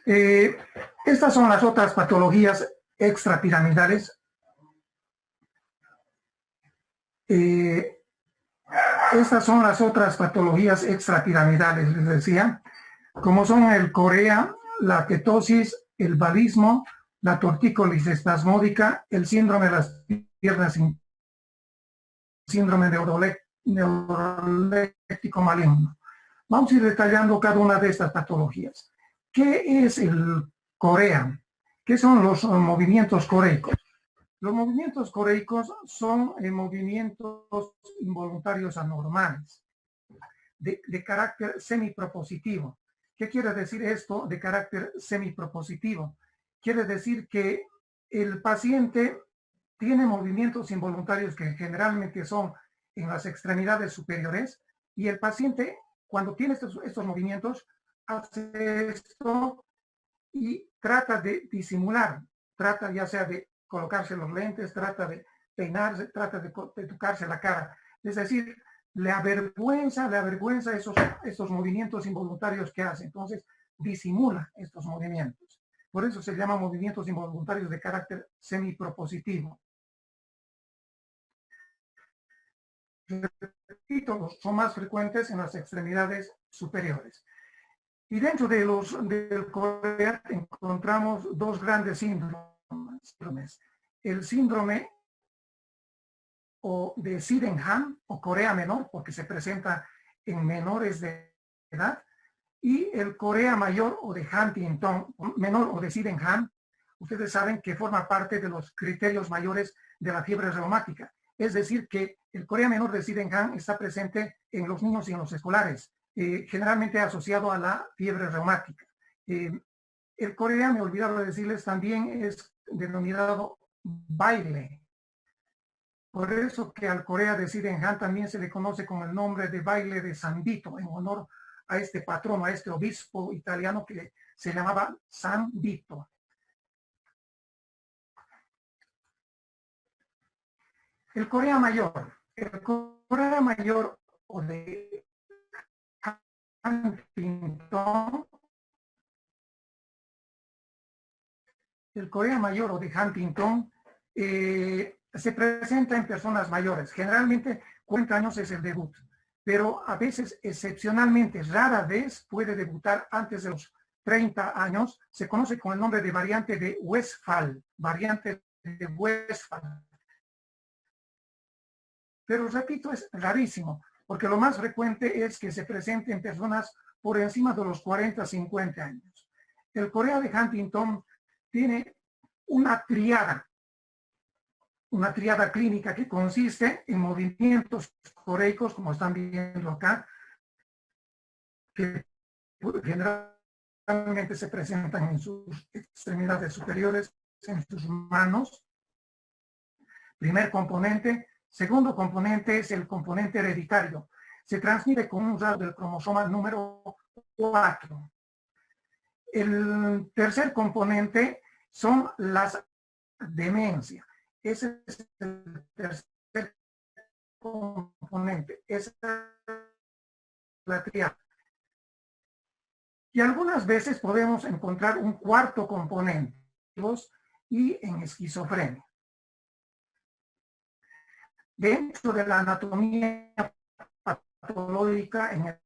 Eh, Estas son las otras patologías extrapiramidales. Estas son las otras patologías extrapiramidales, les decía, como son el corea, la ketosis, el balismo, la tortícolis espasmódica, el síndrome de las piernas, síndrome neuroléptico maligno. Vamos a ir detallando cada una de estas patologías. ¿Qué es el corea? ¿Qué son los movimientos coreicos? Los movimientos coreicos son movimientos involuntarios anormales, de carácter semipropositivo. ¿Qué quiere decir esto de carácter semipropositivo? Quiere decir que el paciente tiene movimientos involuntarios que generalmente son en las extremidades superiores, y el paciente, cuando tiene estos movimientos, hace esto y trata de disimular, trata ya sea de colocarse los lentes, trata de peinarse, trata de tocarse la cara. Es decir, le avergüenza esos movimientos involuntarios que hace. Entonces, disimula estos movimientos. Por eso se llaman movimientos involuntarios de carácter semipropositivo. Repito, son más frecuentes en las extremidades superiores. Y dentro del corea encontramos dos grandes síndromes. El síndrome de Sydenham o corea menor, porque se presenta en menores de edad, y el corea mayor o de Huntington, menor o de Sydenham. Ustedes saben que forma parte de los criterios mayores de la fiebre reumática. Es decir, que el corea menor de Sydenham está presente en los niños y en los escolares, generalmente asociado a la fiebre reumática. El corea, me olvidaba de decirles, también es denominado baile. Por eso que al corea de Sydenham también se le conoce con el nombre de baile de San Vito, en honor a este patrono, a este obispo italiano que se llamaba San Vito. El corea mayor o de Huntington, el corea mayor o de Huntington se presenta en personas mayores. Generalmente 40 años es el debut, pero a veces, excepcionalmente, rara vez puede debutar antes de los 30 años. Se conoce con el nombre de variante de Westphal, Pero repito, es rarísimo, porque lo más frecuente es que se presente en personas por encima de los 40, 50 años. El corea de Huntington tiene una triada clínica que consiste en movimientos coreicos, como están viendo acá, que generalmente se presentan en sus extremidades superiores, en sus manos. Primer componente. Segundo componente es el componente hereditario. Se transmite con un rasgo del cromosoma número 4. El tercer componente son las demencias. Ese es el tercer componente. Esa es la triada. Y algunas veces podemos encontrar un cuarto componente, y en esquizofrenia. Dentro de la anatomía patológica, en el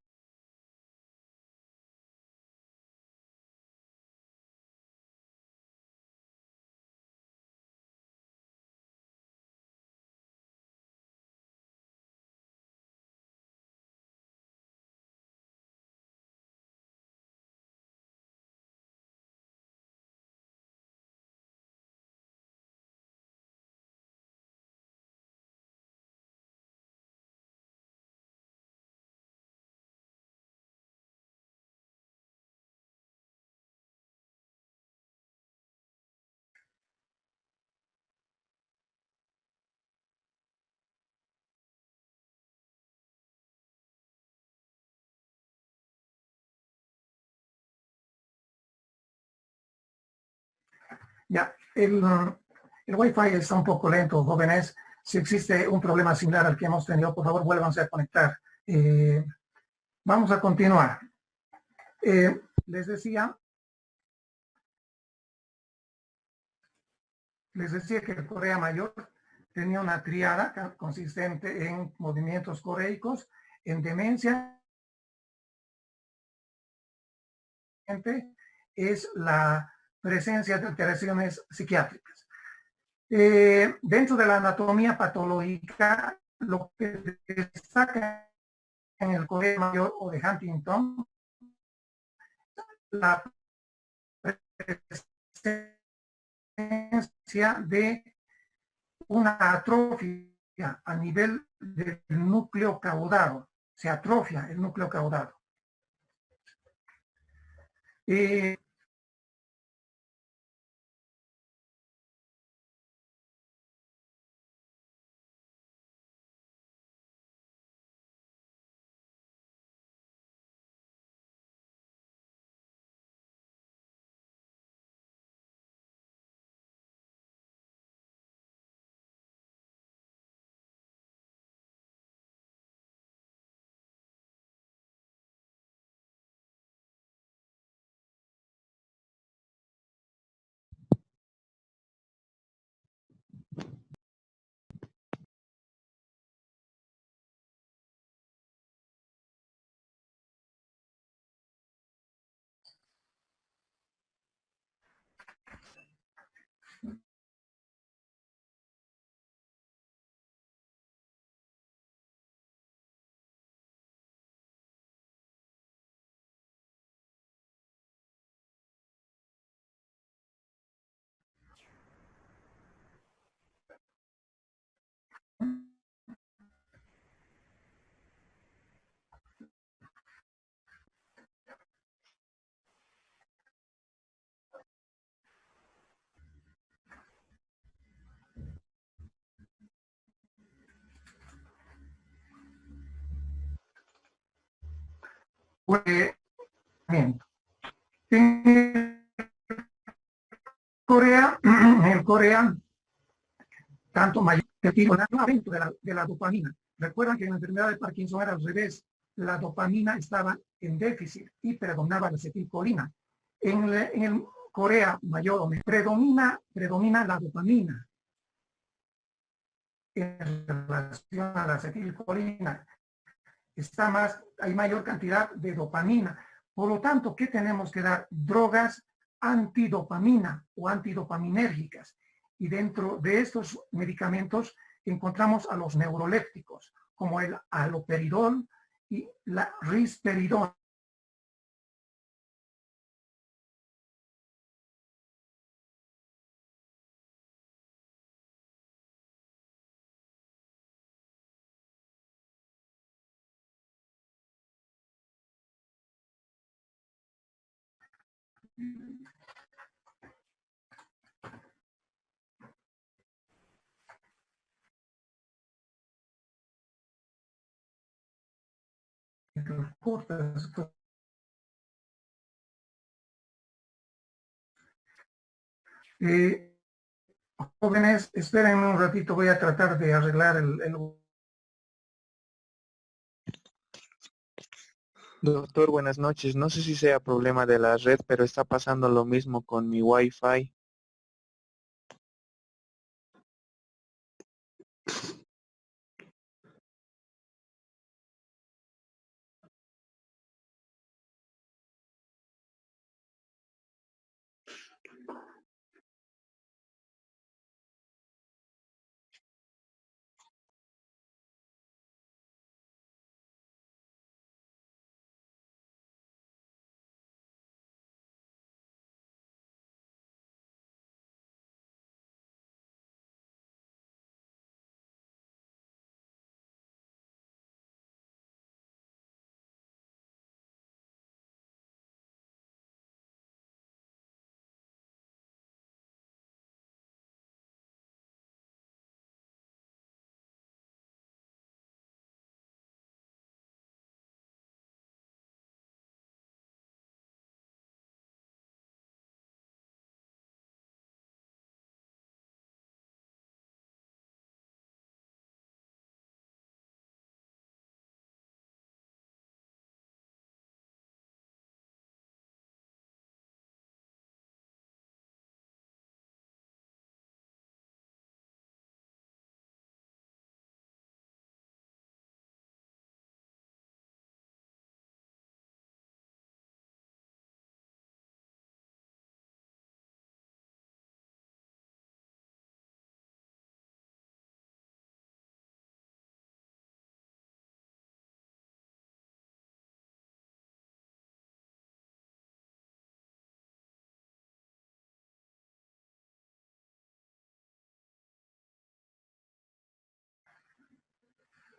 ya, el Wi-Fi está un poco lento, jóvenes. Si existe un problema similar al que hemos tenido, por favor, vuélvanse a conectar. Vamos a continuar. Les decía les decía que Corea Mayor tenía una triada consistente en movimientos coreicos, en demencia, es la presencia de alteraciones psiquiátricas. Dentro de la anatomía patológica, lo que destaca en el Corea Mayor o de Huntington, la presencia de una atrofia a nivel del núcleo caudado, se atrofia el núcleo caudado. En Corea, tanto mayor que el aumento de la dopamina. Recuerdan que en la enfermedad de Parkinson era al revés. La dopamina estaba en déficit y predominaba la acetilcolina. En el Corea mayor predomina la dopamina en relación a la acetilcolina. Hay mayor cantidad de dopamina. Por lo tanto, ¿qué tenemos que dar? Drogas antidopamina o antidopaminérgicas. Y dentro de estos medicamentos encontramos a los neurolépticos, como el haloperidol y la risperidona. Eh, Jóvenes, esperen un ratito, voy a tratar de arreglar el... Doctor, buenas noches. No sé si sea problema de la red, pero está pasando lo mismo con mi Wi-Fi.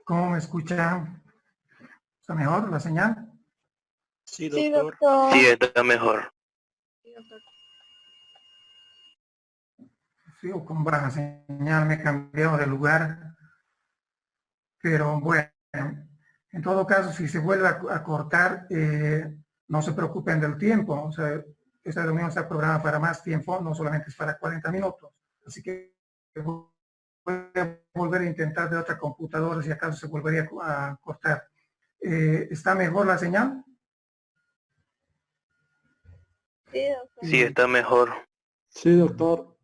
¿Cómo me escuchan? ¿Está mejor la señal? Sí, Sí, doctor. doctor. Sí, está mejor. Sí, doctor. Sigo con baja señal, me he cambiado de lugar. Pero bueno, en todo caso, si se vuelve a cortar, no se preocupen del tiempo. O sea, esta reunión está programada para más tiempo, no solamente es para 40 minutos. Así que voy a volver a intentar de otra computadora si acaso se volvería a cortar. ¿Está mejor la señal? Sí, doctor. Sí, está mejor. Sí, doctor.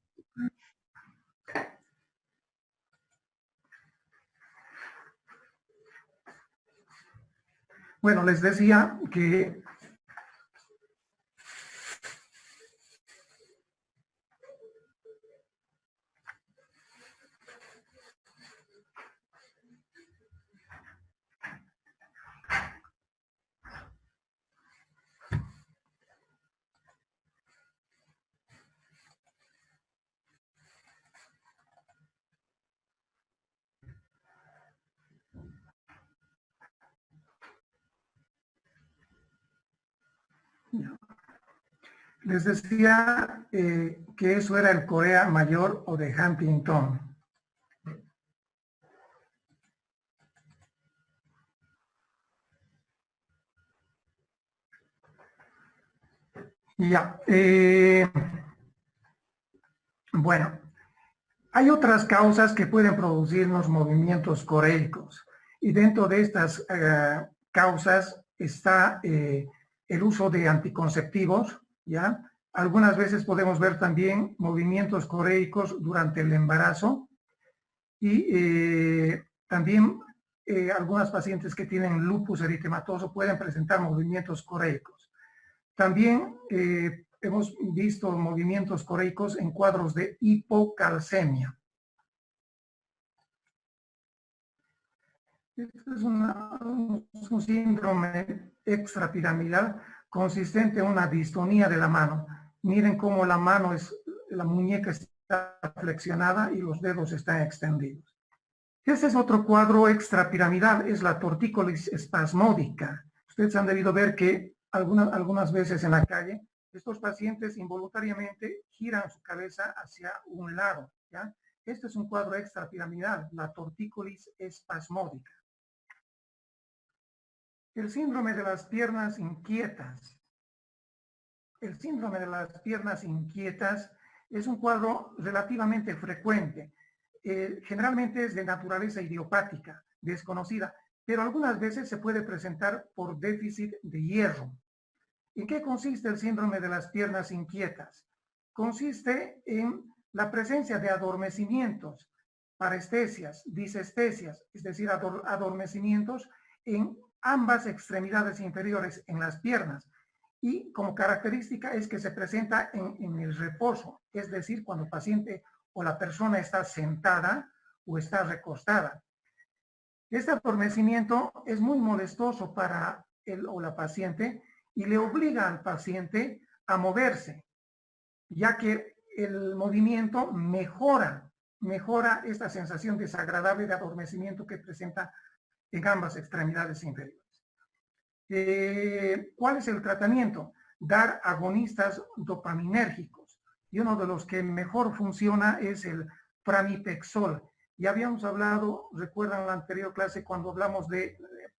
Bueno, les decía que que eso era el Corea Mayor o de Huntington. Ya. Bueno, hay otras causas que pueden producirnos movimientos coreicos. Y dentro de estas causas está el uso de anticonceptivos, ¿ya? Algunas veces podemos ver también movimientos coreicos durante el embarazo y también algunas pacientes que tienen lupus eritematoso pueden presentar movimientos coreicos. También hemos visto movimientos coreicos en cuadros de hipocalcemia. Este es un síndrome extrapiramidal consistente en una distonía de la mano. Miren cómo la muñeca está flexionada y los dedos están extendidos. Este es otro cuadro extrapiramidal, es la tortícolis espasmódica. Ustedes han debido ver que algunas veces en la calle, estos pacientes involuntariamente giran su cabeza hacia un lado, ¿ya? Este es un cuadro extrapiramidal, la tortícolis espasmódica. El síndrome de las piernas inquietas. El síndrome de las piernas inquietas es un cuadro relativamente frecuente. Generalmente es de naturaleza idiopática, desconocida, pero algunas veces se puede presentar por déficit de hierro. ¿En qué consiste el síndrome de las piernas inquietas? Consiste en la presencia de adormecimientos, parestesias, disestesias, es decir, adormecimientos en ambas extremidades inferiores, en las piernas. Y como característica es que se presenta en el reposo, es decir, cuando el paciente o la persona está sentada o está recostada. Este adormecimiento es muy molestoso para él o la paciente y le obliga al paciente a moverse, ya que el movimiento mejora esta sensación desagradable de adormecimiento que presenta en ambas extremidades inferiores. ¿Cuál es el tratamiento? Dar agonistas dopaminérgicos. Y uno de los que mejor funciona es el pramipexol. Ya habíamos hablado, recuerdan la anterior clase cuando hablamos de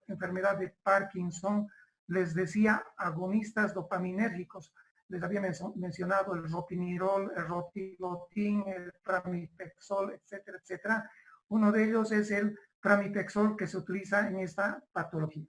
enfermedad de Parkinson, les decía agonistas dopaminérgicos. Les había mencionado el ropinirol, el rotilotin, el pramipexol, etcétera, etcétera. Uno de ellos es el pramipexol que se utiliza en esta patología.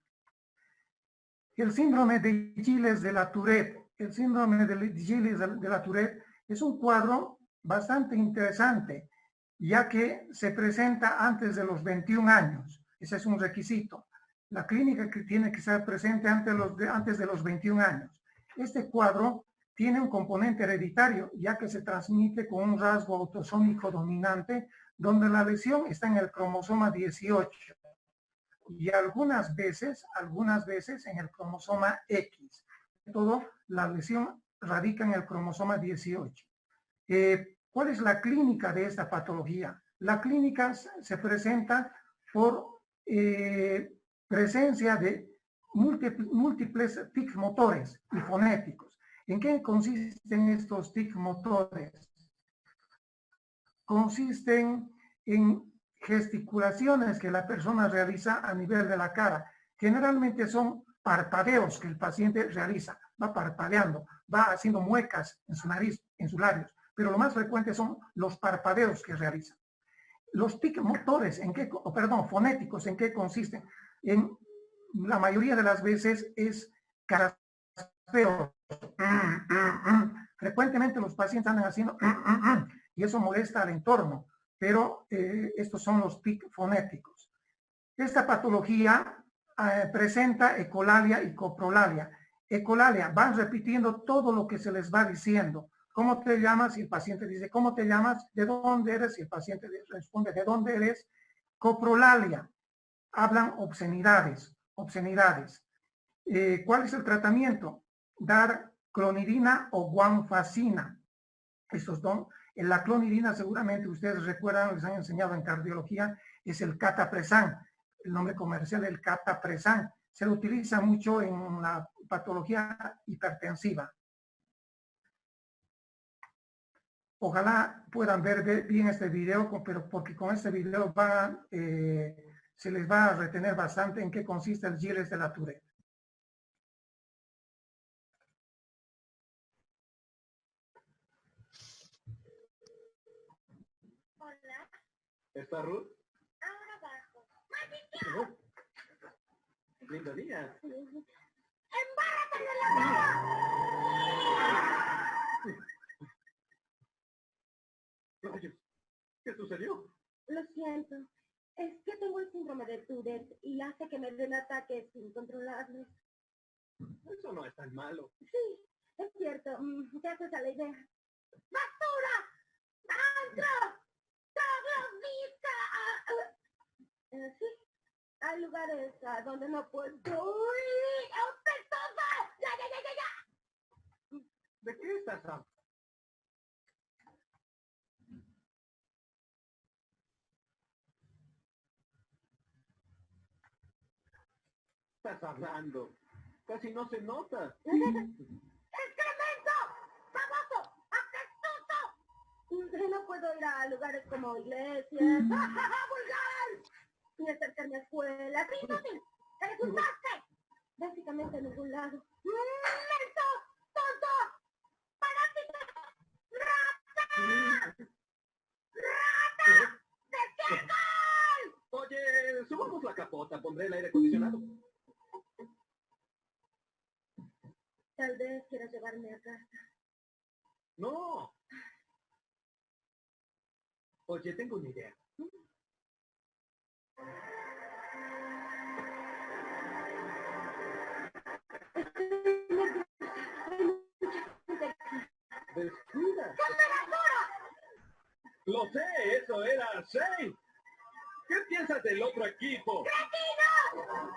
El síndrome de Gilles de la Tourette. El síndrome de Gilles de la Tourette es un cuadro bastante interesante, ya que se presenta antes de los 21 años. Ese es un requisito. La clínica que tiene que estar presente antes de los 21 años. Este cuadro tiene un componente hereditario, ya que se transmite con un rasgo autosómico dominante, donde la lesión está en el cromosoma 18. Y algunas veces en el cromosoma X. Todo, la lesión radica en el cromosoma 18. ¿Cuál es la clínica de esta patología? La clínica se presenta por presencia de múltiples tics motores y fonéticos. ¿En qué consisten estos tics motores? Consisten en gesticulaciones que la persona realiza a nivel de la cara. Generalmente son parpadeos que el paciente realiza. Va parpadeando, va haciendo muecas en su nariz, en sus labios. Pero lo más frecuente son los parpadeos que realiza. Los tics motores, fonéticos, ¿en qué consisten? En la mayoría de las veces es carraspeo. Frecuentemente los pacientes andan haciendo y eso molesta al entorno, pero estos son los tics fonéticos. Esta patología presenta ecolalia y coprolalia. Ecolalia, van repitiendo todo lo que se les va diciendo. ¿Cómo te llamas? Y el paciente dice, ¿cómo te llamas? ¿De dónde eres? Y el paciente responde, ¿de dónde eres? Coprolalia, hablan obscenidades. ¿Cuál es el tratamiento? Dar clonidina o guanfacina. Estos dos. La clonidina, seguramente ustedes recuerdan, les han enseñado en cardiología, es el catapresan. El nombre comercial es el catapresan. Se lo utiliza mucho en la patología hipertensiva. Ojalá puedan ver bien este video, pero porque con este video se les va a retener bastante en qué consiste el Gilles de la Tourette. Hola. ¿Está Ruth? Ahora abajo. Lindo día. ¡Embárrate en la cara! Rayos, ¿qué sucedió? Lo siento. Es que tengo el síndrome de Tourette y hace que me den ataques incontrolables. Eso no es tan malo. Sí, es cierto. Te haces a la idea. ¡Basura! ¡Antro! ¡Troglodita! Sí, hay lugares donde no puedo ir. ¡Apestosa! ¡Ya! ¿De qué estás hablando? Estás hablando. Casi no se nota. ¡Excremento! ¡Baboso! ¡Apestoso! No puedo ir a lugares como iglesias. ¡Vulgar! Ni acercarme a escuelas. ¡Inútil! ¡Te asustaste! Básicamente a ningún lado. ¡Lento! ¡Tonto! ¡Parásito! ¡Rata! ¡Rata! ¡Desiertan! Oye, subamos la capota, pondré el aire acondicionado. Tal vez quieras llevarme a casa. No. Oye, tengo una idea. Descuida. Lo sé, eso era Shane. ¿Qué piensas del otro equipo? ¡Cretino!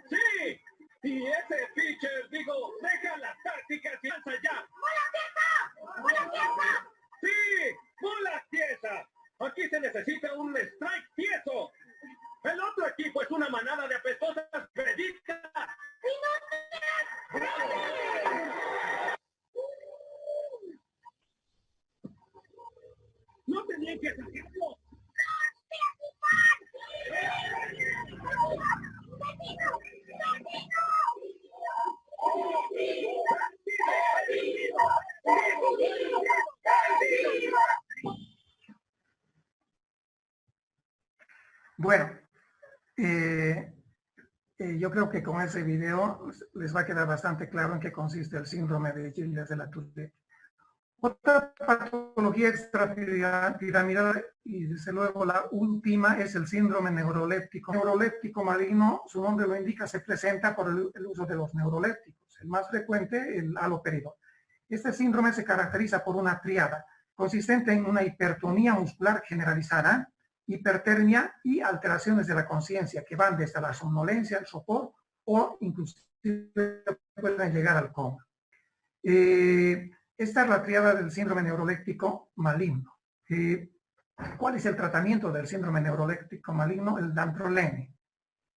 ¡Sí! Y ese pitcher, digo, deja las tácticas y lanza ya. ¡Bola tiesa! ¡Bola tiesa! ¡Sí! ¡Bola tiesa! Aquí se necesita un strike tieso. El otro equipo es una manada de apestosas peritas. ¡No tenían que sacarlo! Bueno, yo creo que con ese video les va a quedar bastante claro en qué consiste el síndrome de Gilles de la Tourette. Otra patología extrapiramidal y desde luego la última es el síndrome neuroléptico. Neuroléptico maligno, su nombre lo indica, se presenta por el uso de los neurolépticos. El más frecuente, el haloperidol. Este síndrome se caracteriza por una tríada consistente en una hipertonía muscular generalizada, hipertermia y alteraciones de la conciencia que van desde la somnolencia, el sopor o inclusive pueden llegar al coma. Esta es la tríada del síndrome neuroléptico maligno. ¿Cuál es el tratamiento del síndrome neuroléptico maligno? El dantrolene.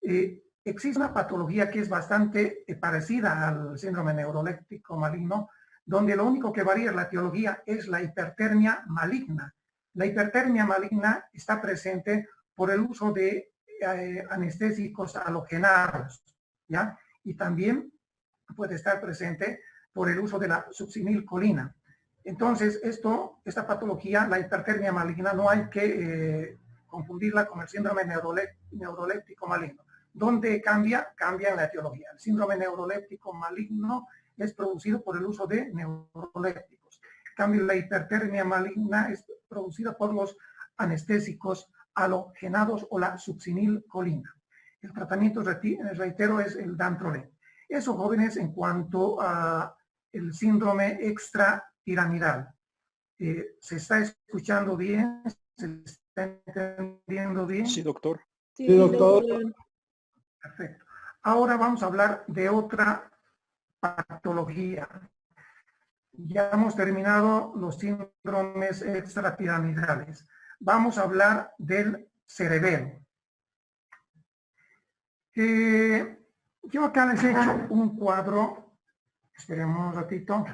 Existe una patología que es bastante parecida al síndrome neuroléptico maligno, donde lo único que varía la etiología es la hipertermia maligna. La hipertermia maligna está presente por el uso de anestésicos halogenados, ¿ya? Y también puede estar presente por el uso de la succinilcolina. Entonces, esta patología, la hipertermia maligna, no hay que confundirla con el síndrome neuroléptico maligno. ¿Dónde cambia? Cambia en la etiología. El síndrome neuroléptico maligno es producido por el uso de neurolépticos. En cambio, la hipertermia maligna es producida por los anestésicos halogenados o la succinilcolina. El tratamiento, reitero, es el dantrolén. Eso, jóvenes, en cuanto a el síndrome extrapiramidal. ¿Se está escuchando bien? ¿Se está entendiendo bien? Sí, doctor. Sí, doctor. Perfecto. Ahora vamos a hablar de otra patología. Ya hemos terminado los síndromes extrapiramidales. Vamos a hablar del cerebelo. Yo acá les he hecho un cuadro. Esperemos un ratito.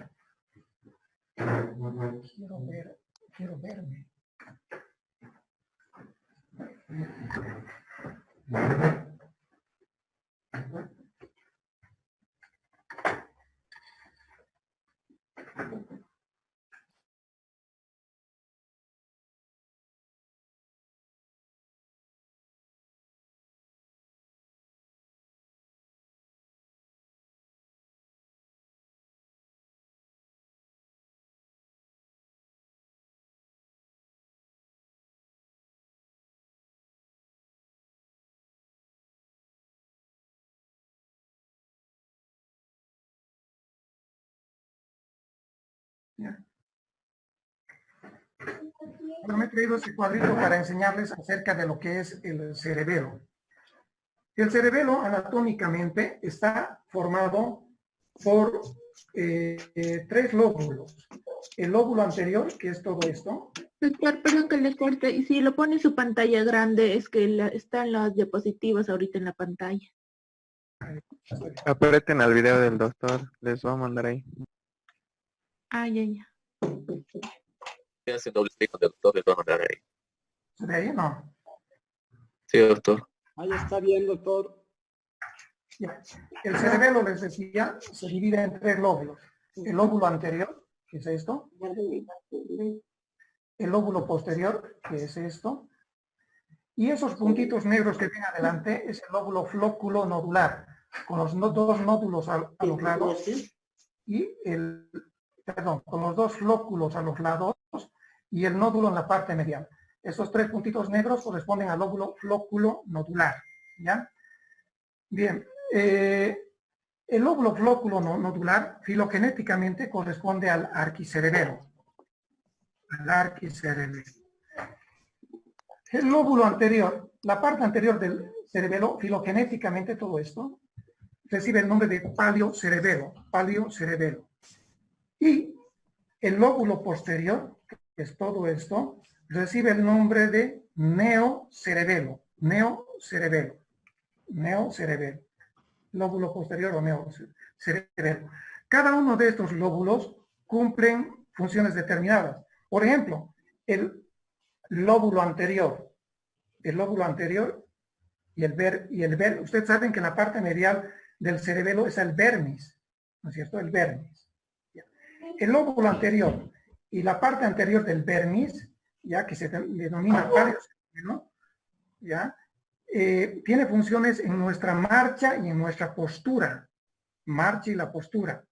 Quiero verme. Bueno, me he traído este cuadrito para enseñarles acerca de lo que es el cerebelo. El cerebelo anatómicamente está formado por tres lóbulos. El lóbulo anterior, que es todo esto. Doctor, perdón que les corte. Y si lo pone en su pantalla grande, es que están las diapositivas ahorita en la pantalla. Aprieten al video del doctor, les voy a mandar ahí. Ah, ya. Hace doble clic, doctor, le voy a mandar ahí. ¿Se ve ahí? No. Sí, doctor. Ahí está bien, doctor. Ya. El cerebelo, les decía, se divide en tres lóbulos. El lóbulo anterior, que es esto. El lóbulo posterior, que es esto. Y esos puntitos negros que ven adelante es el lóbulo flóculo nodular, con los dos nódulos a los lados y con los dos flóculos a los lados y el nódulo en la parte medial. Estos tres puntitos negros corresponden al lóbulo flóculo nodular, ¿ya? Bien, el lóbulo flóculo nodular filogenéticamente corresponde al arquicerebelo. El lóbulo anterior, la parte anterior del cerebelo, filogenéticamente todo esto, recibe el nombre de paliocerebelo. Y el lóbulo posterior, que es todo esto, recibe el nombre de neocerebelo. Lóbulo posterior o neocerebelo. Cada uno de estos lóbulos cumplen funciones determinadas. Por ejemplo, el lóbulo anterior y ustedes saben que en la parte medial del cerebelo es el vermis, ¿no es cierto? El vermis. El lóbulo anterior y la parte anterior del vermis, ya que se denomina paliocerebelo, ya, tiene funciones en nuestra marcha y en nuestra postura. Marcha y la postura.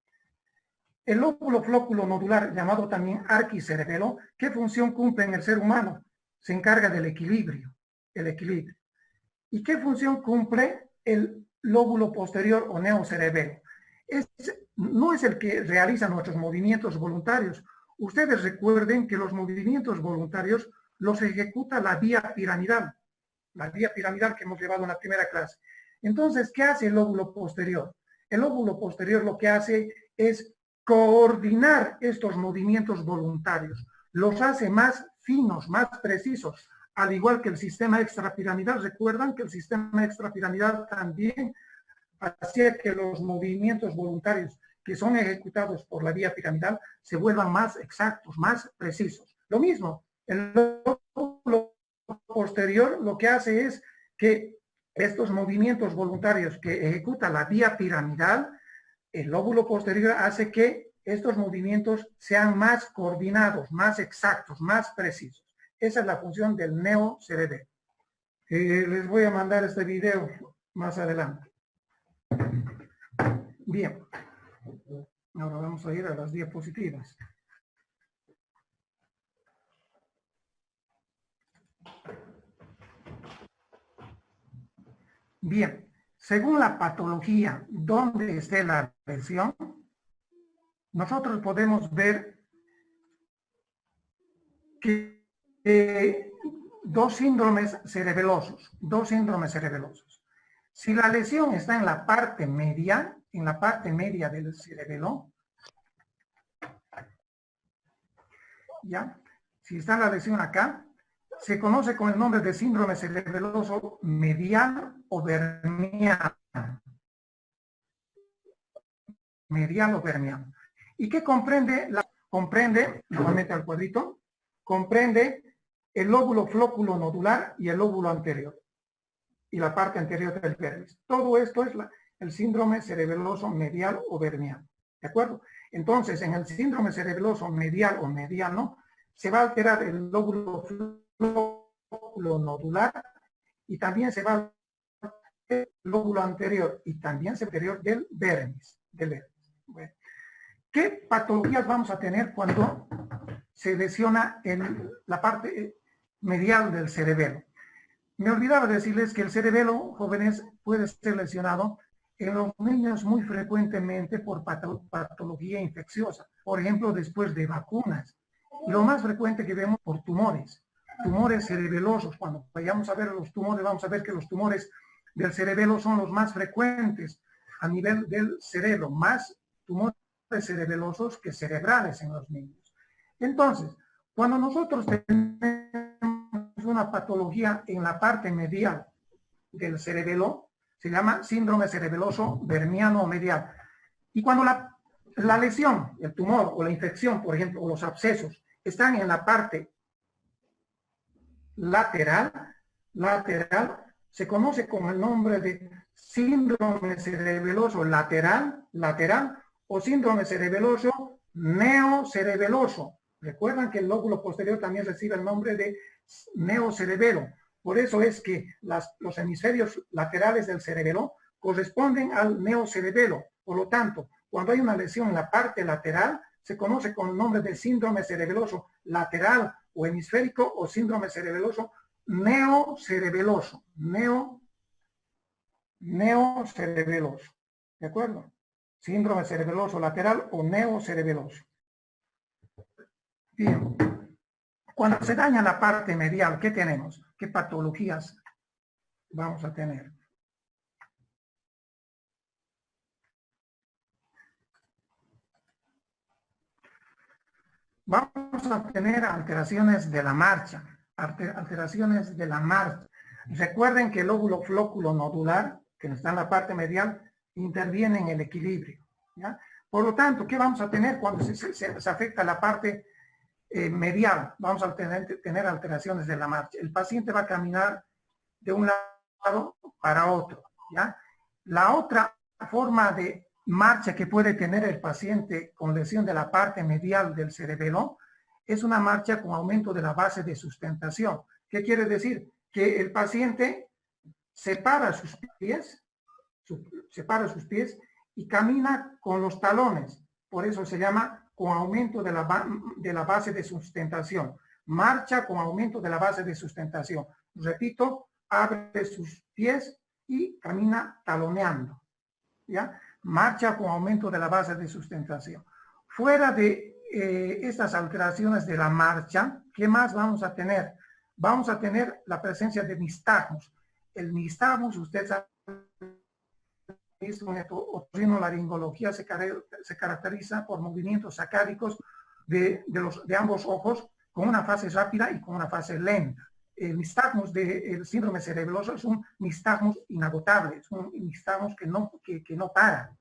El lóbulo flóculo nodular, llamado también arquicerebelo, ¿qué función cumple en el ser humano? Se encarga del equilibrio. ¿Y qué función cumple el lóbulo posterior o neocerebelo? No es el que realiza nuestros movimientos voluntarios. Ustedes recuerden que los movimientos voluntarios los ejecuta la vía piramidal. La vía piramidal que hemos llevado en la primera clase. Entonces, ¿qué hace el lóbulo posterior? El lóbulo posterior lo que hace es coordinar estos movimientos voluntarios. Los hace más finos, más precisos, al igual que el sistema extrapiramidal. Recuerdan que el sistema extrapiramidal también hacía que los movimientos voluntarios que son ejecutados por la vía piramidal se vuelvan más exactos, más precisos. Lo mismo, el lóbulo posterior lo que hace es que estos movimientos voluntarios que ejecuta la vía piramidal, el lóbulo posterior hace que estos movimientos sean más coordinados, más exactos, más precisos. Esa es la función del neocerebelo. Les voy a mandar este video más adelante. Bien. Ahora vamos a ir a las diapositivas. Bien, según la patología donde esté la lesión, nosotros podemos ver que dos síndromes cerebelosos. Si la lesión está en la parte media del cerebelo, ¿ya? Si está la lesión acá, se conoce con el nombre de síndrome cerebeloso medial o vermiano. Medial o vermiano. ¿Y qué comprende? Comprende, nuevamente al cuadrito, comprende el lóbulo flóculo nodular y el lóbulo anterior. Y la parte anterior del vermis. Todo esto es el síndrome cerebeloso medial o vermiano. ¿De acuerdo? Entonces, en el síndrome cerebeloso medial o mediano, se va a alterar el lóbulo flóculo nodular y también se va a alterar el lóbulo anterior y también el anterior del vermis. Bueno. ¿Qué patologías vamos a tener cuando se lesiona en la parte medial del cerebelo? Me olvidaba decirles que el cerebelo, jóvenes, puede ser lesionado en los niños muy frecuentemente por patología infecciosa, por ejemplo, después de vacunas. Y lo más frecuente que vemos por tumores cerebelosos. Cuando vayamos a ver los tumores, vamos a ver que los tumores del cerebelo son los más frecuentes a nivel del cerebro, más tumores cerebelosos que cerebrales en los niños. Entonces, cuando nosotros tenemos una patología en la parte medial del cerebelo, se llama síndrome cerebeloso vermiano o medial. Y cuando la lesión, el tumor o la infección, por ejemplo, o los abscesos, están en la parte lateral, se conoce con el nombre de síndrome cerebeloso lateral o síndrome cerebeloso neocerebeloso. Recuerdan que el lóbulo posterior también recibe el nombre de neocerebelo. Por eso es que los hemisferios laterales del cerebelo corresponden al neocerebelo. Por lo tanto, cuando hay una lesión en la parte lateral, se conoce con el nombre de síndrome cerebeloso lateral o hemisférico o síndrome cerebeloso neocerebeloso. Neocerebeloso. ¿De acuerdo? Síndrome cerebeloso lateral o neocerebeloso. Bien. Cuando se daña la parte medial, ¿qué tenemos? ¿Qué patologías vamos a tener? Vamos a tener alteraciones de la marcha. Recuerden que el lóbulo flóculo nodular, que está en la parte medial, interviene en el equilibrio, ¿ya? Por lo tanto, ¿qué vamos a tener cuando se afecta la parte medial? Vamos a tener alteraciones de la marcha. El paciente va a caminar de un lado para otro, ¿ya? La otra forma de marcha que puede tener el paciente con lesión de la parte medial del cerebelo es una marcha con aumento de la base de sustentación. ¿Qué quiere decir? Que el paciente separa sus pies y camina con los talones. Por eso se llama con aumento de la base de sustentación. Marcha con aumento de la base de sustentación. Repito, abre sus pies y camina taloneando, ¿ya? Marcha con aumento de la base de sustentación. Fuera de estas alteraciones de la marcha, ¿qué más vamos a tener? Vamos a tener la presencia de nistagmus. El nistagmus, usted sabe, en otorrinolaringología se caracteriza por movimientos sacáricos de ambos ojos con una fase rápida y con una fase lenta, el nistagmus del síndrome cerebeloso es un nistagmus inagotable, es un nistagmus que no para.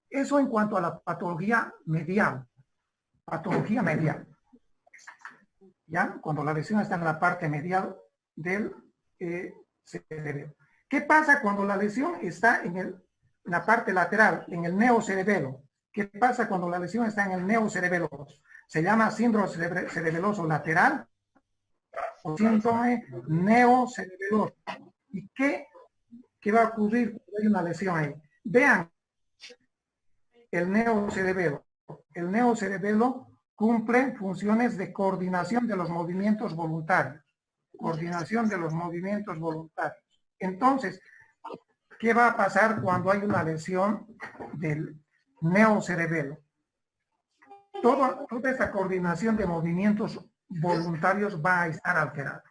Eso en cuanto a la patología medial. Patología medial. ¿Ya? Cuando la lesión está en la parte medial del cerebelo. ¿Qué pasa cuando la lesión está en la parte lateral, en el neocerebelo? ¿Qué pasa cuando la lesión está en el neocerebelo? Se llama síndrome cerebeloso lateral o síndrome neocerebeloso. ¿Y qué va a ocurrir cuando hay una lesión ahí? Vean el neocerebelo. El neocerebelo cumple funciones de coordinación de los movimientos voluntarios. Coordinación de los movimientos voluntarios. Entonces, ¿qué va a pasar cuando hay una lesión del neocerebelo? Toda esta coordinación de movimientos voluntarios va a estar alterada.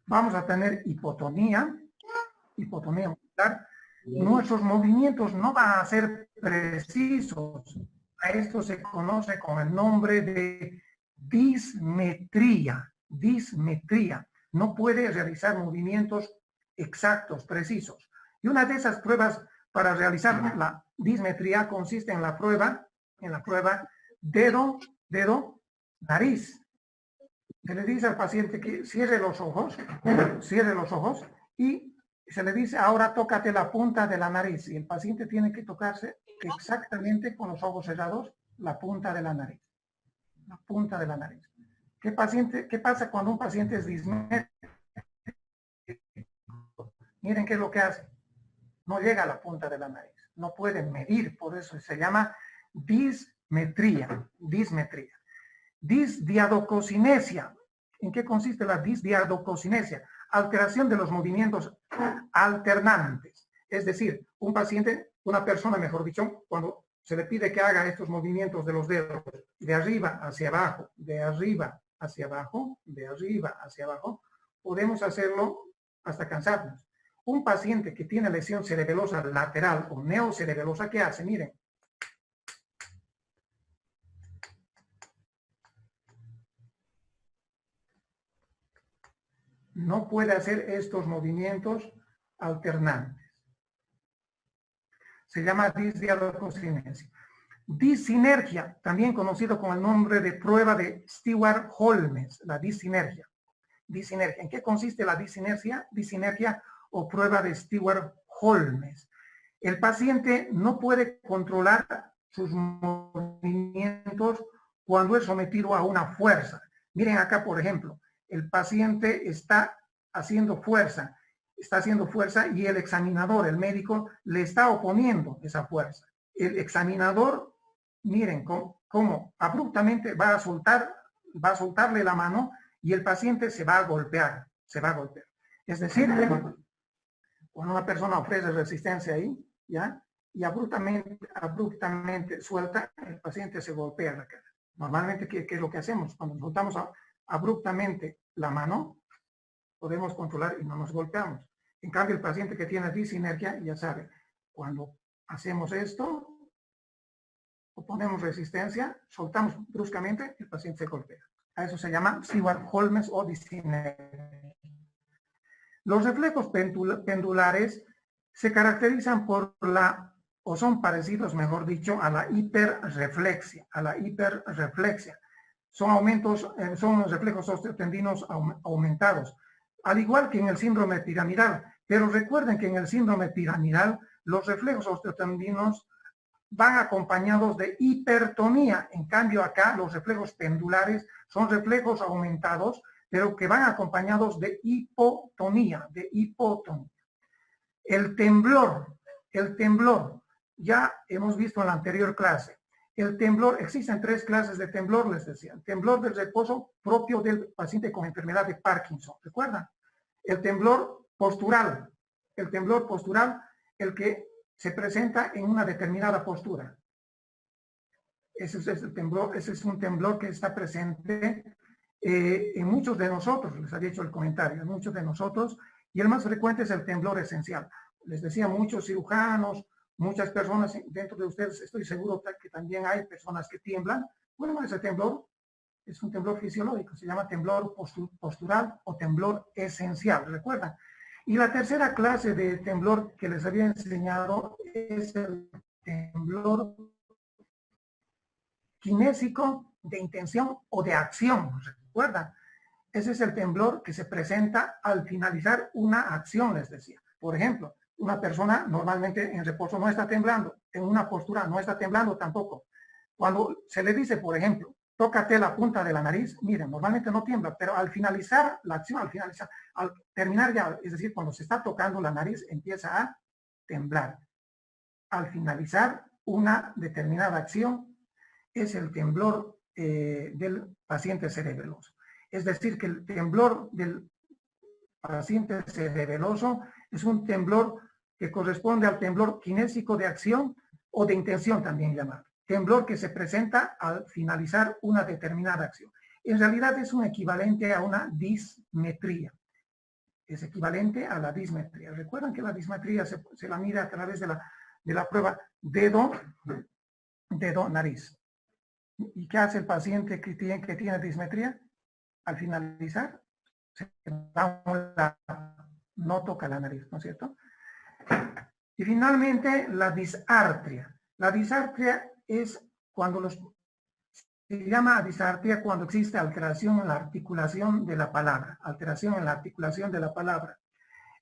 Vamos a tener hipotonía muscular. Nuestros movimientos no van a ser precisos. A esto se conoce con el nombre de dismetría. Dismetría. No puede realizar movimientos exactos, precisos. Y una de esas pruebas para realizar la dismetría consiste en la prueba dedo, nariz. Se le dice al paciente que cierre los ojos y se le dice ahora tócate la punta de la nariz y el paciente tiene que tocarse exactamente con los ojos cerrados la punta de la nariz. La punta de la nariz. ¿Qué pasa cuando un paciente es dismétrico? Miren qué es lo que hace. No llega a la punta de la nariz. No puede medir, por eso se llama dismetría. Dismetría. Disdiadococinesia. ¿En qué consiste la disdiadococinesia? Alteración de los movimientos alternantes. Es decir, una persona, mejor dicho, cuando se le pide que haga estos movimientos de los dedos, de arriba hacia abajo, de arriba hacia abajo, de arriba hacia abajo, podemos hacerlo hasta cansarnos. Un paciente que tiene lesión cerebelosa lateral o neocerebelosa, ¿qué hace? Miren. No puede hacer estos movimientos alternantes. Se llama disdiadococinesia. Dissinergia, también conocido con el nombre de prueba de Stewart-Holmes, la dissinergia. Dissinergia. ¿En qué consiste la dissinergia? Dissinergia o prueba de Stewart-Holmes. El paciente no puede controlar sus movimientos cuando es sometido a una fuerza. Miren acá, por ejemplo, el paciente está haciendo fuerza y el examinador, el médico, le está oponiendo esa fuerza. El examinador, miren cómo abruptamente va a soltarle la mano y el paciente se va a golpear. Es decir, cuando una persona ofrece resistencia ahí, ¿ya? Y abruptamente suelta, el paciente se golpea la cara. Normalmente, ¿qué es lo que hacemos? Cuando soltamos abruptamente la mano, podemos controlar y no nos golpeamos. En cambio, el paciente que tiene dissinergia, ya sabe, cuando hacemos esto, o ponemos resistencia, soltamos bruscamente, el paciente se golpea. A eso se llama Stewart-Holmes o dissinergia. Los reflejos pendulares se caracterizan o son parecidos, mejor dicho, a la hiperreflexia. Son reflejos osteotendinos aumentados, al igual que en el síndrome piramidal. Pero recuerden que en el síndrome piramidal los reflejos osteotendinos van acompañados de hipertonía. En cambio acá los reflejos pendulares son reflejos aumentados, pero que van acompañados de hipotonía. El temblor, ya hemos visto en la anterior clase. El temblor, existen 3 clases de temblor, les decía. El temblor del reposo propio del paciente con enfermedad de Parkinson, ¿recuerdan? El temblor postural, el que se presenta en una determinada postura. Ese es un temblor que está presente en muchos de nosotros, les había hecho el comentario, en muchos de nosotros, y el más frecuente es el temblor esencial. Les decía, muchos cirujanos, muchas personas dentro de ustedes, estoy seguro que también hay personas que tiemblan. Bueno, ese temblor es un temblor fisiológico, se llama temblor postural o temblor esencial, ¿recuerdan? Y la tercera clase de temblor que les había enseñado es el temblor kinésico de intención o de acción, ¿recuerdan? Ese es el temblor que se presenta al finalizar una acción, les decía. Por ejemplo, una persona normalmente en reposo no está temblando, en una postura no está temblando tampoco. Cuando se le dice, por ejemplo, tócate la punta de la nariz, miren, normalmente no tiembla, pero al finalizar la acción, al terminar ya, es decir, cuando se está tocando la nariz, empieza a temblar. Al finalizar una determinada acción, es el temblor del paciente cerebeloso. Es decir, que el temblor del paciente cerebeloso es un temblor que corresponde al temblor kinésico de acción o de intención también llamado. Temblor que se presenta al finalizar una determinada acción. En realidad es un equivalente a una dismetría. Es equivalente a la dismetría. Recuerdan que la dismetría se la mide a través de la prueba dedo-nariz. ¿Y qué hace el paciente que tiene dismetría? Al finalizar, no toca la nariz, ¿no es cierto? Y finalmente, la disartria. La disartria es cuando se llama disartria cuando existe alteración en la articulación de la palabra. Alteración en la articulación de la palabra.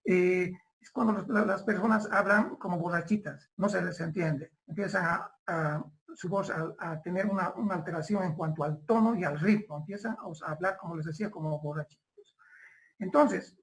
Es cuando las personas hablan como borrachitas, no se les entiende. Empiezan su voz a tener una alteración en cuanto al tono y al ritmo. Empiezan a hablar, como les decía, como borrachitos. Entonces,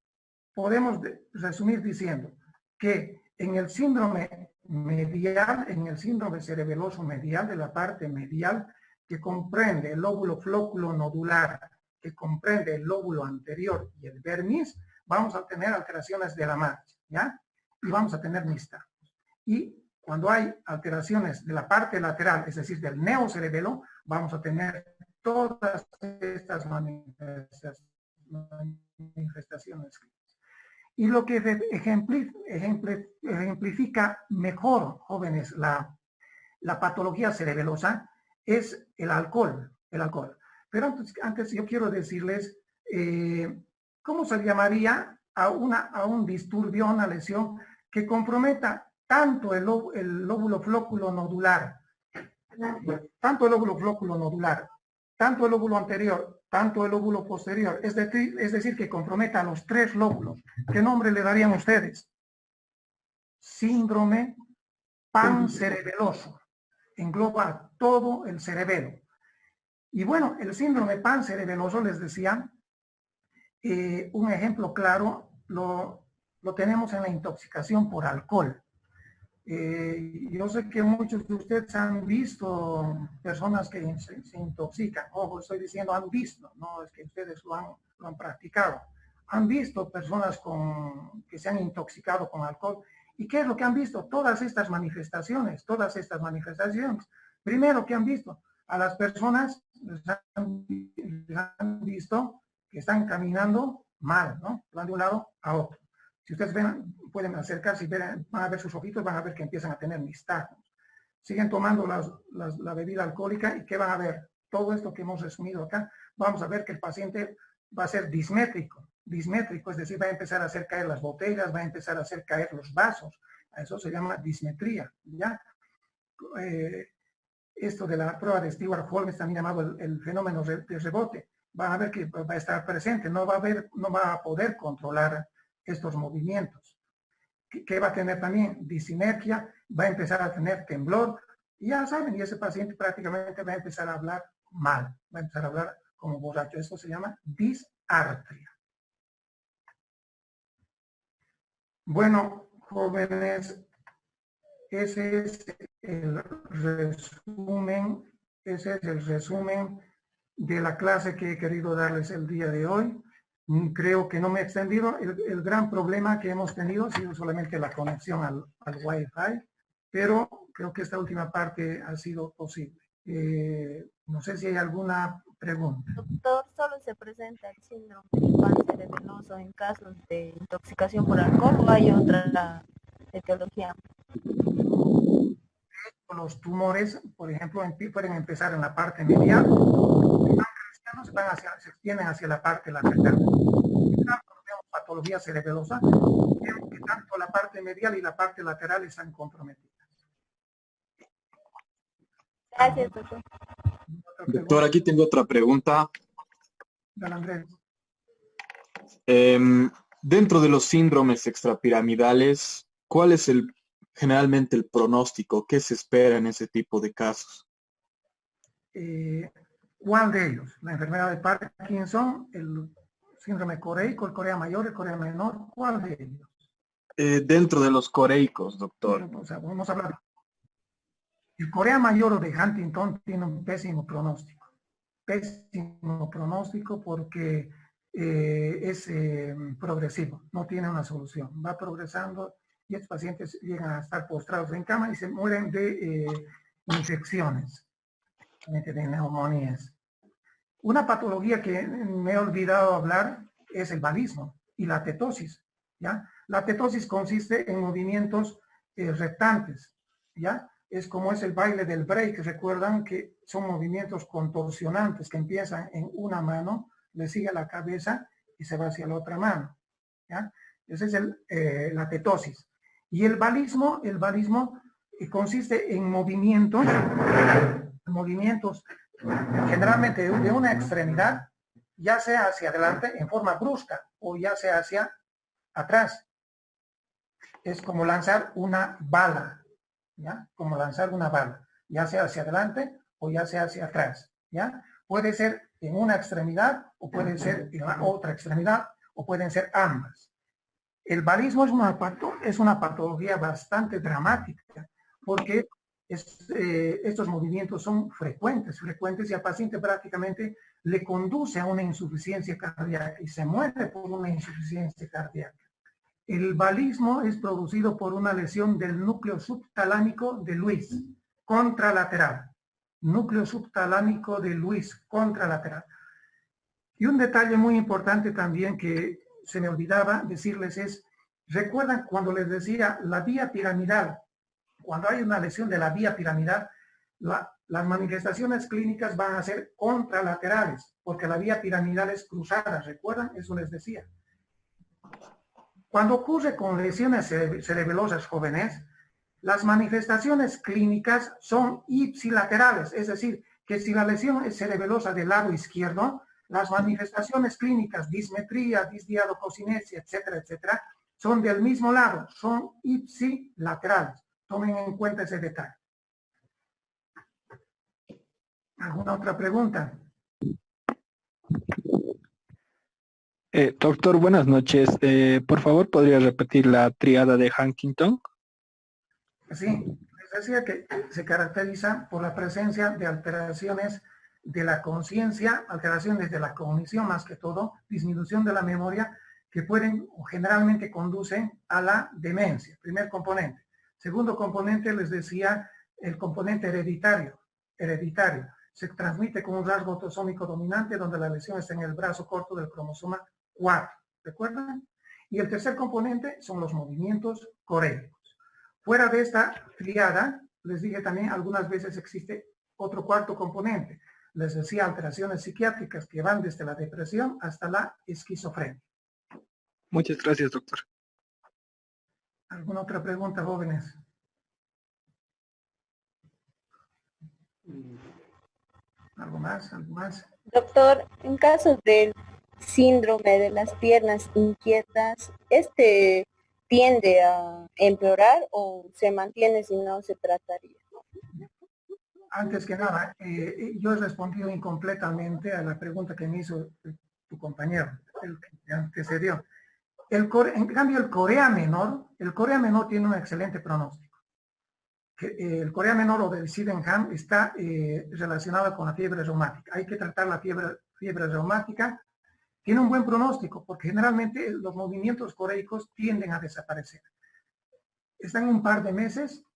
podemos resumir diciendo que en el síndrome medial, en el síndrome cerebeloso medial, de la parte medial, que comprende el lóbulo flóculo nodular, que comprende el lóbulo anterior y el vermis, vamos a tener alteraciones de la marcha, ¿ya? Y vamos a tener nistagmos. Y cuando hay alteraciones de la parte lateral, es decir, del neocerebelo, vamos a tener todas estas manifestaciones. Y lo que ejemplifica mejor, jóvenes, la patología cerebelosa es el alcohol. Pero antes yo quiero decirles cómo se llamaría a un disturbio, a una lesión que comprometa tanto el lóbulo flóculo nodular, tanto el lóbulo anterior, tanto el lóbulo posterior, es decir, que comprometa a los tres lóbulos. ¿Qué nombre le darían ustedes? Síndrome pancerebeloso. Engloba todo el cerebelo. Y bueno, el síndrome pancerebeloso, les decía, un ejemplo claro lo tenemos en la intoxicación por alcohol. Yo sé que muchos de ustedes han visto personas que se intoxican. Ojo, estoy diciendo han visto, no es que ustedes lo han practicado. Han visto personas que se han intoxicado con alcohol. ¿Y qué es lo que han visto? Todas estas manifestaciones. Primero, ¿qué han visto? A las personas les han visto que están caminando mal, ¿no? Van de un lado a otro. Si ustedes pueden acercarse y van a ver sus ojitos, van a ver que empiezan a tener nistagmos. Siguen tomando la bebida alcohólica y ¿qué van a ver? Todo esto que hemos resumido acá, vamos a ver que el paciente va a ser dismétrico, es decir, va a empezar a hacer caer las botellas, va a empezar a hacer caer los vasos. A eso se llama dismetría, ¿ya? Esto de la prueba de Stewart-Holmes, también llamado el fenómeno de rebote, van a ver que va a estar presente, no va a poder controlar estos movimientos. ¿Qué va a tener también? Disinergia, va a empezar a tener temblor, y ya saben, y ese paciente prácticamente va a empezar a hablar mal, va a empezar a hablar como borracho. Eso se llama disartria. Bueno, jóvenes, ese es el resumen de la clase que he querido darles el día de hoy. Creo que no me he extendido. El gran problema que hemos tenido ha sido solamente la conexión al Wi-Fi, pero creo que esta última parte ha sido posible. No sé si hay alguna pregunta. Doctor, ¿solo se presenta el síndrome pancerebeloso en casos de intoxicación por alcohol o hay otra etiología? Los tumores, por ejemplo, pueden empezar en la parte medial, van internos se extienden hacia la parte lateral. Cuando vemos patología cerebelosa, vemos que tanto la parte medial y la parte lateral están comprometidas. Gracias, doctor. Doctor, aquí tengo otra pregunta. Don Andrés. Dentro de los síndromes extrapiramidales, ¿cuál es generalmente el pronóstico? ¿Qué se espera en ese tipo de casos? ¿Cuál de ellos? La enfermedad de Parkinson, el síndrome coreico, el Corea mayor, el Corea menor, ¿cuál de ellos? Dentro de los coreicos, doctor. O sea, vamos a hablar. El Corea mayor o de Huntington tiene un pésimo pronóstico. Pésimo pronóstico porque es progresivo, no tiene una solución. Va progresando y estos pacientes llegan a estar postrados en cama y se mueren de infecciones, de neumonías. Una patología que me he olvidado hablar es el balismo y la tetosis, ¿ya? La tetosis consiste en movimientos reptantes, ¿ya? Es como es el baile del break, recuerdan que son movimientos contorsionantes que empiezan en una mano, le sigue a la cabeza y se va hacia la otra mano, ¿ya? Ese es la tetosis. Y el balismo consiste en movimientos generalmente de una extremidad, ya sea hacia adelante en forma brusca o ya sea hacia atrás. Es como lanzar una bala, ¿ya? Como lanzar una bala, ya sea hacia adelante o ya sea hacia atrás, ¿ya? Puede ser en una extremidad o puede ser en la otra extremidad o pueden ser ambas. El balismo es una patología bastante dramática porque estos movimientos son frecuentes y al paciente prácticamente le conduce a una insuficiencia cardíaca y se muere por una insuficiencia cardíaca. El balismo es producido por una lesión del núcleo subtalámico de Lewis, contralateral. Núcleo subtalámico de Lewis, contralateral. Y un detalle muy importante también que se me olvidaba decirles es, ¿recuerdan cuando les decía la vía piramidal? Cuando hay una lesión de la vía piramidal, las manifestaciones clínicas van a ser contralaterales, porque la vía piramidal es cruzada, ¿recuerdan? Eso les decía. Cuando ocurre con lesiones cerebelosas jóvenes, las manifestaciones clínicas son ipsilaterales, es decir, que si la lesión es cerebelosa del lado izquierdo, las manifestaciones clínicas, dismetría, disdiadococinesia, etcétera, etcétera, son del mismo lado, son ipsilaterales. Tomen en cuenta ese detalle. ¿Alguna otra pregunta? Doctor, buenas noches. Por favor, ¿podría repetir la tríada de Huntington? Sí, les decía que se caracteriza por la presencia de alteraciones de la conciencia, alteraciones de la cognición más que todo, disminución de la memoria, que pueden o generalmente conducen a la demencia. Primer componente. Segundo componente, les decía, el componente hereditario. Se transmite con un rasgo autosómico dominante donde la lesión está en el brazo corto del cromosoma 4. ¿Recuerdan? Y el tercer componente son los movimientos coreicos. Fuera de esta triada, les dije también, algunas veces existe otro cuarto componente. Les decía alteraciones psiquiátricas que van desde la depresión hasta la esquizofrenia. Muchas gracias, doctor. ¿Alguna otra pregunta, jóvenes? ¿Algo más? ¿Algo más? Doctor, en caso del síndrome de las piernas inquietas, ¿este tiende a empeorar o se mantiene si no se trataría? Antes que nada, yo he respondido incompletamente a la pregunta que me hizo tu compañero, el que antecedió. En cambio, el Corea menor tiene un excelente pronóstico. El Corea menor o del Sydenham está relacionado con la fiebre reumática. Hay que tratar la fiebre reumática. Tiene un buen pronóstico porque generalmente los movimientos coreicos tienden a desaparecer. Están un par de meses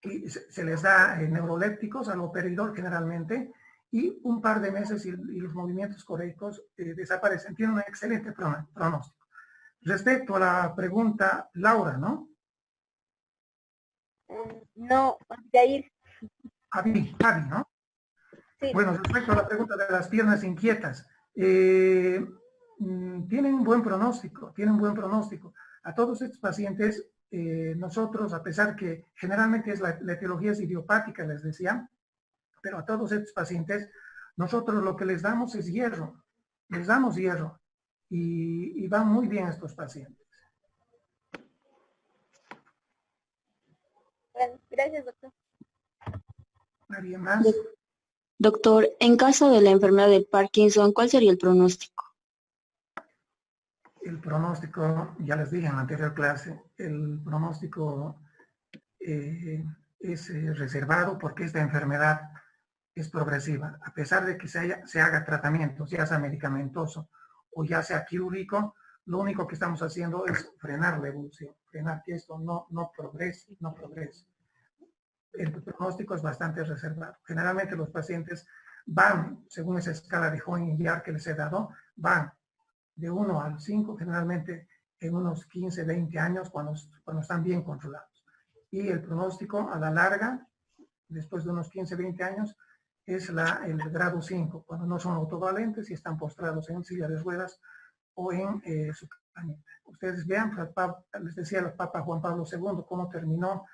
y se les da neurolépticos, aloperidol generalmente, y un par de meses y los movimientos coreicos desaparecen. Tiene un excelente pronóstico. Respecto a la pregunta, Laura, ¿no? No, Jair. Javi, ¿no? Sí. Bueno, respecto a la pregunta de las piernas inquietas, tienen un buen pronóstico, A todos estos pacientes, nosotros, a pesar que generalmente la etiología es idiopática, les decía, pero a todos estos pacientes, nosotros lo que les damos es hierro, les damos hierro, y van muy bien estos pacientes. Bueno, gracias, doctor. ¿Alguien más? Doctor, en caso de la enfermedad de Parkinson, ¿cuál sería el pronóstico? El pronóstico, ya les dije en la anterior clase, el pronóstico es reservado porque esta enfermedad es progresiva. A pesar de que se haga tratamiento, ya sea medicamentoso o ya sea quirúrgico, lo único que estamos haciendo es frenar la evolución, frenar que esto no progrese. El pronóstico es bastante reservado. Generalmente los pacientes van, según esa escala de Hoehn-Yahr que les he dado, van de 1 al 5, generalmente en unos 15, 20 años cuando están bien controlados. Y el pronóstico a la larga, después de unos 15, 20 años, es el grado 5, cuando no son autovalentes y están postrados en silla de ruedas o en su camita. Ustedes vean, les decía el Papa Juan Pablo II cómo terminó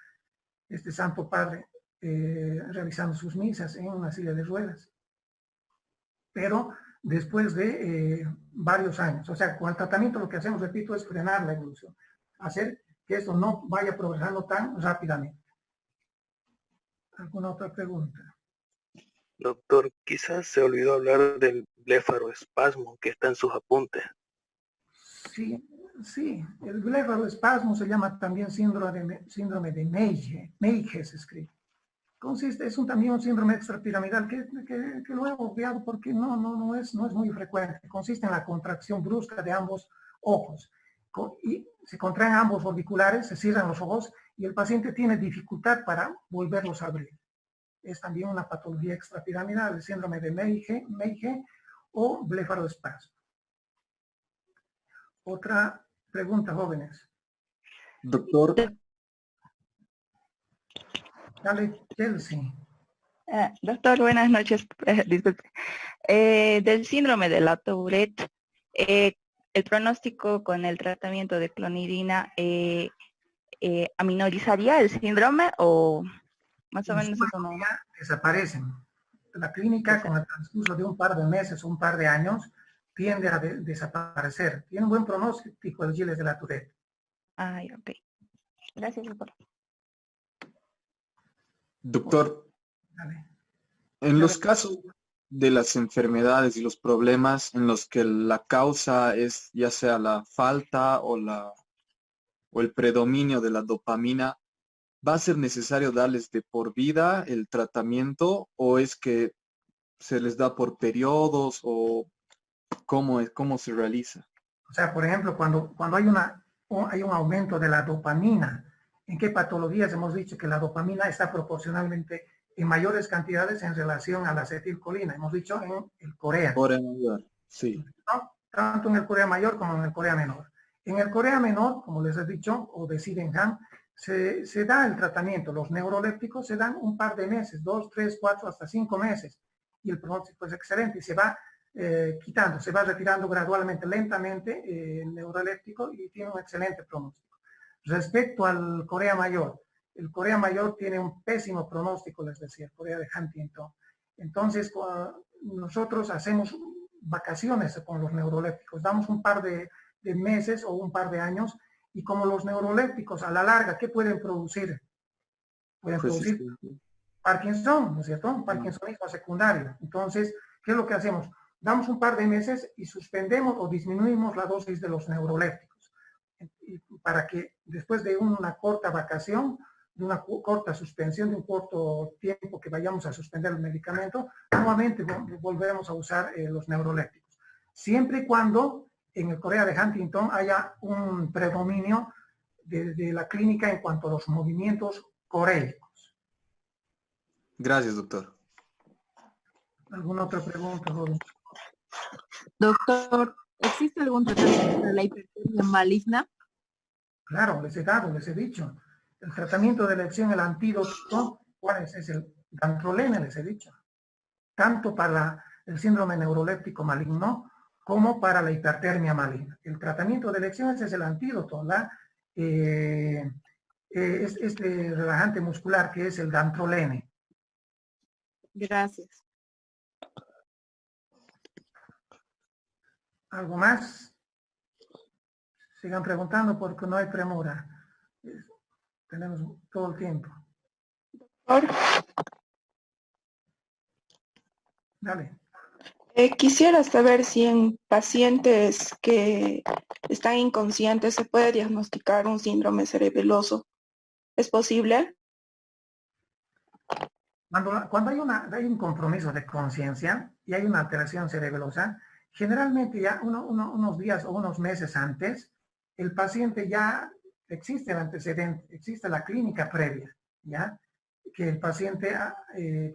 este Santo Padre realizando sus misas en una silla de ruedas. Pero después de varios años. O sea, con el tratamiento lo que hacemos, repito, es frenar la evolución. Hacer que esto no vaya progresando tan rápidamente. ¿Alguna otra pregunta? Doctor, quizás se olvidó hablar del blefaroespasmo que está en sus apuntes. Sí, el blefaroespasmo se llama también síndrome de Meige se escribe. Consiste, también un síndrome extrapiramidal que lo he obviado porque no es muy frecuente. Consiste en la contracción brusca de ambos ojos. Y se contraen ambos orbiculares, se cierran los ojos y el paciente tiene dificultad para volverlos a abrir. Es también una patología extrapiramidal, el síndrome de Meige o blefaroespasmo. Otra pregunta, jóvenes. Doctor. Dale, Chelsea. Doctor, buenas noches. Disculpe. Del síndrome de la Tourette, el pronóstico con el tratamiento de clonidina aminorizaría el síndrome o más o menos eso no. Desaparecen. La clínica con el transcurso de un par de meses o un par de años tiende a desaparecer. Tiene un buen pronóstico el Gilles de la Tourette. Ay, ok. Gracias, doctor. Doctor, en los casos de las enfermedades y los problemas en los que la causa es ya sea la falta o el predominio de la dopamina, ¿va a ser necesario darles de por vida el tratamiento o es que se les da por periodos o cómo se realiza? O sea, por ejemplo, cuando hay un aumento de la dopamina, ¿en qué patologías hemos dicho que la dopamina está proporcionalmente en mayores cantidades en relación a la acetilcolina? Hemos dicho en el corea. Corea mayor, sí. ¿No? Tanto en el corea mayor como en el corea menor. En el corea menor, como les he dicho, o de Sydenham, se da el tratamiento. Los neurolépticos se dan un par de meses, 2, 3, 4, hasta 5 meses. Y el pronóstico es excelente. Y se va quitando, se va retirando gradualmente, lentamente el neuroléptico y tiene un excelente pronóstico. Respecto al corea mayor, el corea mayor tiene un pésimo pronóstico, les decía, el corea de Huntington. Entonces, nosotros hacemos vacaciones con los neurolépticos, damos un par de meses o un par de años, y como los neurolépticos a la larga, ¿qué pueden producir? Pueden producir Parkinson, ¿no es cierto? Un parkinsonismo secundario. Entonces, ¿qué es lo que hacemos? Damos un par de meses y suspendemos o disminuimos la dosis de los neurolépticos, para que después de una corta vacación, de una corta suspensión, de un corto tiempo que vayamos a suspender el medicamento, nuevamente volvemos a usar los neurolépticos. Siempre y cuando en el corea de Huntington haya un predominio de la clínica en cuanto a los movimientos coreicos. Gracias, doctor. ¿Alguna otra pregunta, joven? Doctor, ¿existe algún tratamiento para la hipertermia maligna? Claro, les he dicho. El tratamiento de elección, el antídoto, ¿cuál es? Es el dantrolene, les he dicho. tanto para el síndrome neuroléptico maligno como para la hipertermia maligna. El tratamiento de elección es el antídoto, este relajante muscular que es el dantrolene. Gracias. ¿Algo más? Sigan preguntando porque no hay premura. Tenemos todo el tiempo. Dale. Quisiera saber si en pacientes que están inconscientes se puede diagnosticar un síndrome cerebeloso. ¿Es posible? Cuando hay un compromiso de conciencia y hay una alteración cerebelosa, generalmente ya unos días o unos meses antes, el paciente ya existe el antecedente, existe la clínica previa, ¿ya? Que el paciente,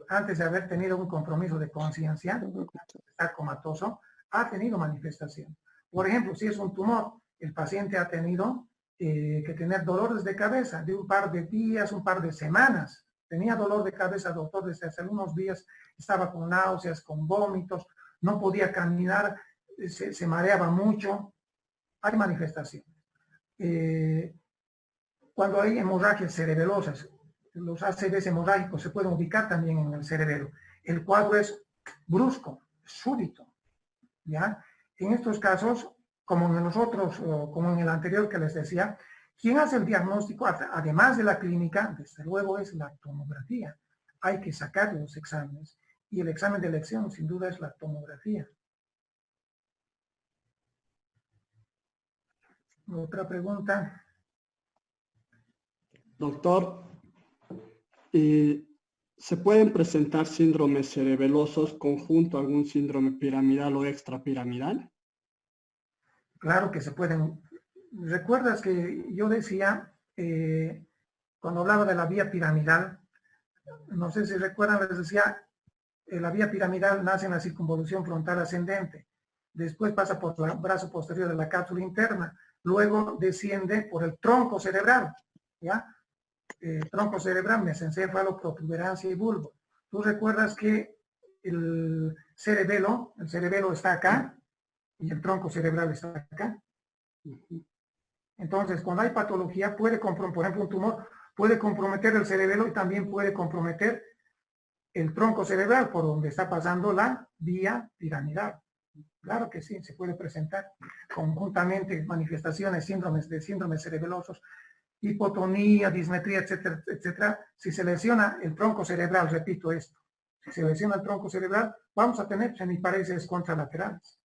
antes de haber tenido un compromiso de conciencia, de estar comatoso, ha tenido manifestación. Por ejemplo, si es un tumor, el paciente ha tenido que tener dolores de cabeza de un par de días, un par de semanas. Tenía dolor de cabeza, doctor, desde hace unos días, estaba con náuseas, con vómitos, no podía caminar, se mareaba mucho. Hay manifestaciones. Cuando hay hemorragias cerebelosas, los ACVs hemorrágicos se pueden ubicar también en el cerebelo. El cuadro es brusco, súbito, ¿ya? En estos casos, como en nosotros, como en el anterior que les decía, quien hace el diagnóstico, además de la clínica, desde luego es la tomografía. Hay que sacar los exámenes. Y el examen de elección, sin duda, es la tomografía. Otra pregunta. Doctor, ¿se pueden presentar síndromes cerebelosos conjunto a algún síndrome piramidal o extrapiramidal? Claro que se pueden. ¿Recuerdas que yo decía, cuando hablaba de la vía piramidal, no sé si recuerdan, les decía, la vía piramidal nace en la circunvolución frontal ascendente, después pasa por el brazo posterior de la cápsula interna, luego desciende por el tronco cerebral, ¿ya? Tronco cerebral, mesencéfalo, protuberancia y bulbo. Tú recuerdas que el cerebelo está acá y el tronco cerebral está acá. Entonces, cuando hay patología, por ejemplo, un tumor puede comprometer el cerebelo y también puede comprometer el tronco cerebral por donde está pasando la vía piramidal. Claro que sí, se puede presentar conjuntamente manifestaciones, síndromes cerebelosos, hipotonía, dismetría, etcétera, etcétera. Si se lesiona el tronco cerebral, repito esto, si se lesiona el tronco cerebral, vamos a tener hemiparesis contralaterales.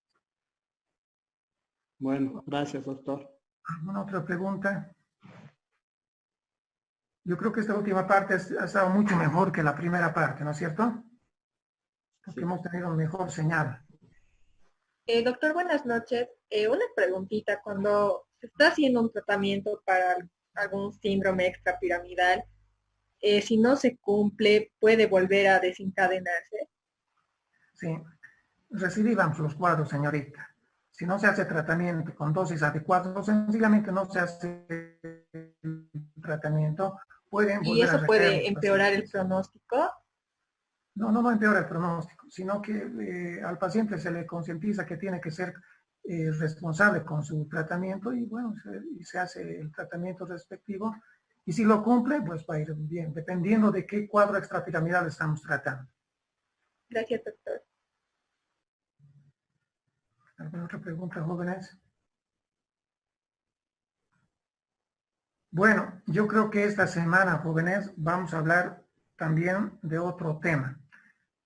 Bueno, gracias, doctor. ¿Alguna otra pregunta? Yo creo que esta última parte ha estado mucho mejor que la primera parte, ¿no es cierto? Porque hemos tenido mejor señal. Doctor, buenas noches. Una preguntita. Cuando se está haciendo un tratamiento para algún síndrome extrapiramidal, si no se cumple, ¿puede volver a desencadenarse? Sí. Recidivamos los cuadros, señorita. Si no se hace tratamiento con dosis adecuadas, sencillamente no se hace el tratamiento, pueden ¿Y volver a eso puede recaer empeorar el pronóstico? No empeora el pronóstico, sino que al paciente se le concientiza que tiene que ser responsable con su tratamiento y bueno, se hace el tratamiento respectivo y si lo cumple, pues va a ir bien, dependiendo de qué cuadro extrapiramidal estamos tratando. Gracias, doctor. ¿Alguna otra pregunta, jóvenes? Bueno, yo creo que esta semana, jóvenes, vamos a hablar también de otro tema.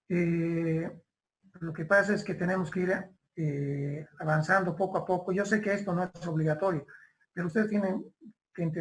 Lo que pasa es que tenemos que ir avanzando poco a poco. Yo sé que esto no es obligatorio, pero ustedes tienen